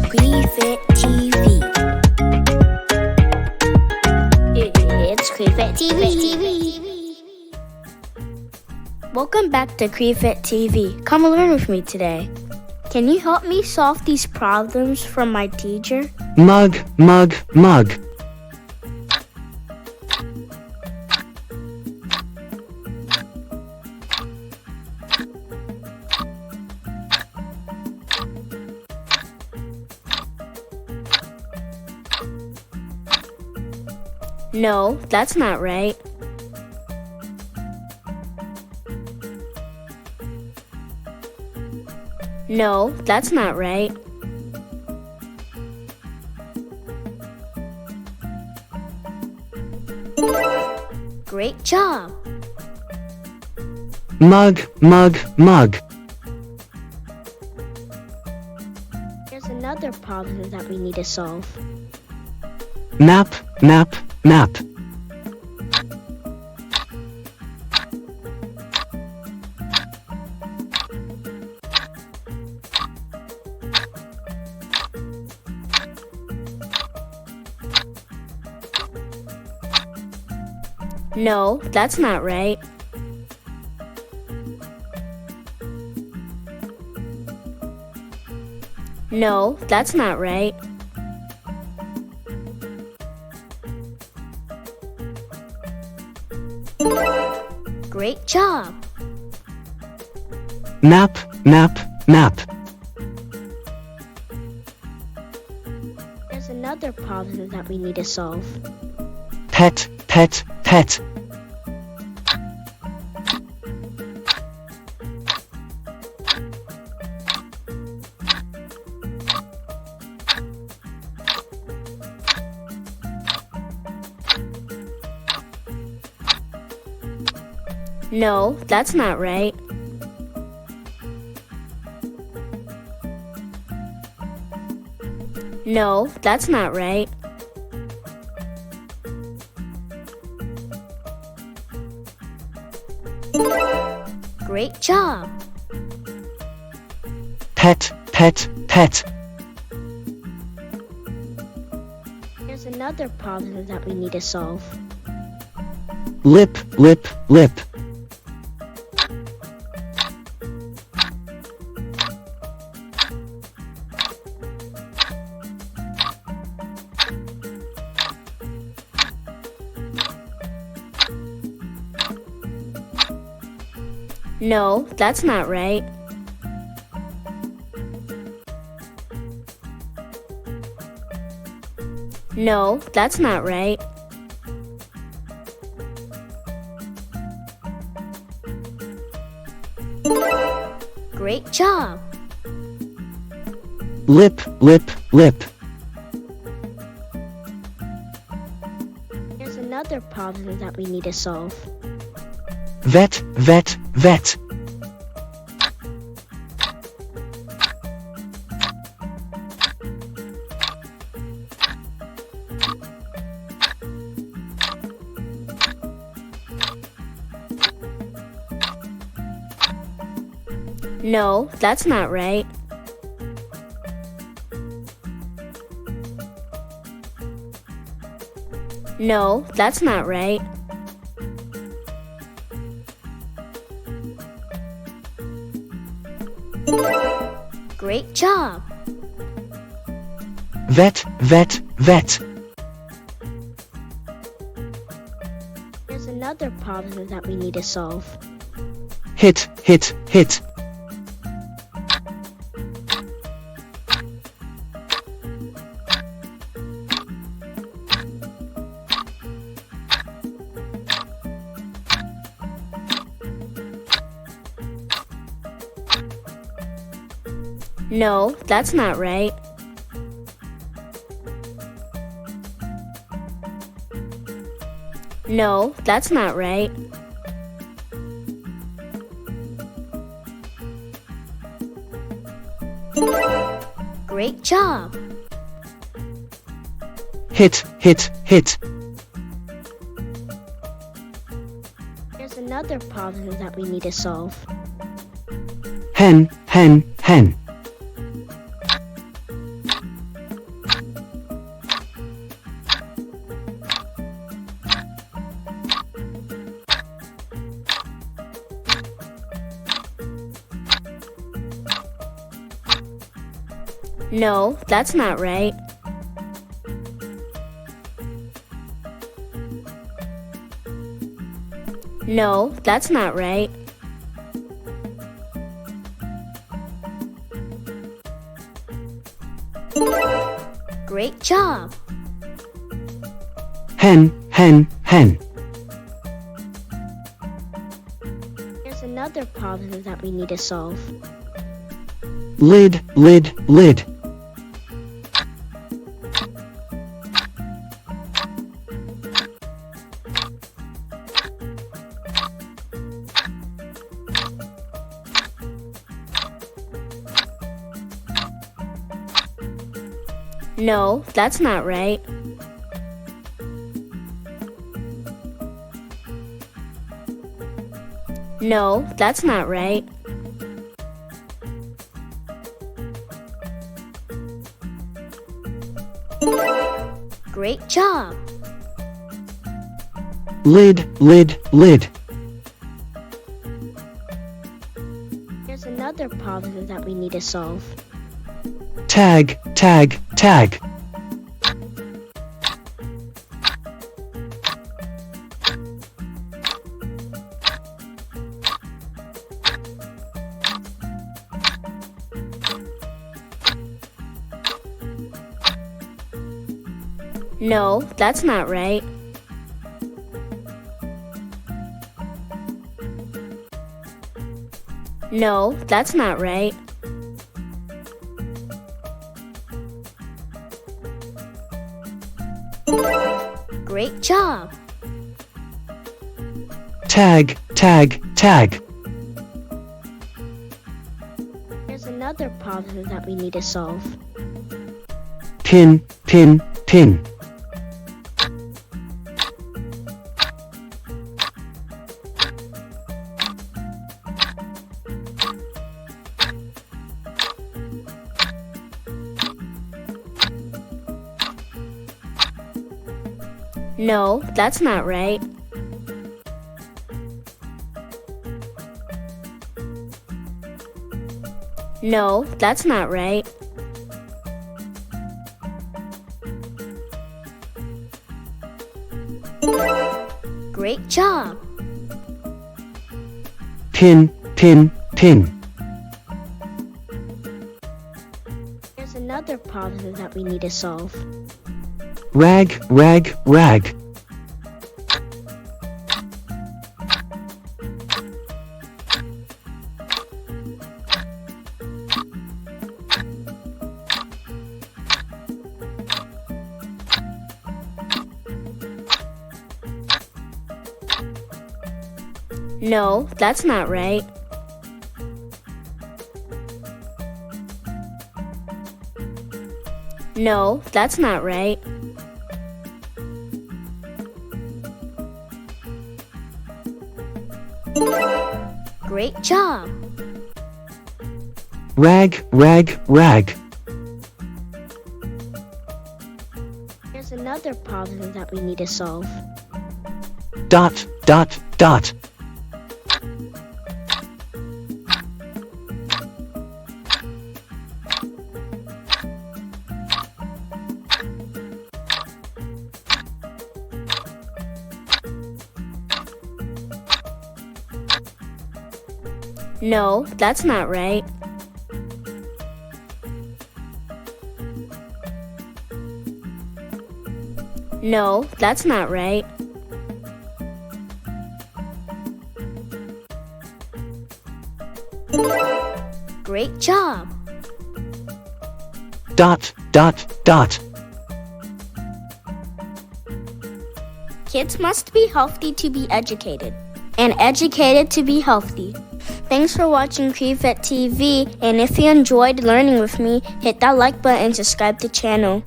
𝗲𝗏𝗡 TV. It's 𝗲𝗏𝗡 TV. Welcome back to 𝗲𝗏𝗡 TV. Come learn with me today. Can you help me solve these problems from my teacher? Mug, mug, mug. No, that's not right. No, that's not right. Great job. Mug, mug, mug. There's another problem that we need to solve. Nap, nap, nap. No, that's not right. No, that's not right. Great job. Nap, nap, nap. There's another problem that we need to solve. Pet, pet, pet. No, that's not right. No, that's not right. Great job. Pet, pet, pet. There's another problem that we need to solve. Lip, lip, lip. No, that's not right. No, that's not right. Great job. Lip, lip, lip. There's another problem that we need to solve. Vet, vet, vet. No, that's not right. No, that's not right. Great job. Vet, vet, vet. There's another problem that we need to solve. Hit, hit, hit. No, that's not right. No, that's not right. Great job. Hit, hit, hit. There's another problem that we need to solve. Hen, hen, hen. No, that's not right. No, that's not right. Great job! hen, hen, hen. There's another problem that we need to solve. Lid, lid, lid. No, that's not right. No, that's not right. Great job! Lid, lid, lid. There's another problem that we need to solve. Tag, tag, tag. No, that's not right. No, that's not right. Great job! Tag, tag, tag. There's another problem that we need to solve. Pin, pin, pin. No, that's not right. No, that's not right. Great job! Pin, pin, pin. There's another problem that we need to solve. Rag, rag, rag. No, that's not right. No, that's not right. Great job! Rag, rag, rag. There's another problem that we need to solve. Dot, dot, dot. No, that's not right. No, that's not right. Great job! Dot, dot, dot. Kids must be healthy to be educated, and educated to be healthy. Thanks for watching 𝗓𝗏𝗏 TV, and if you enjoyed learning with me, hit that like button and subscribe to the channel.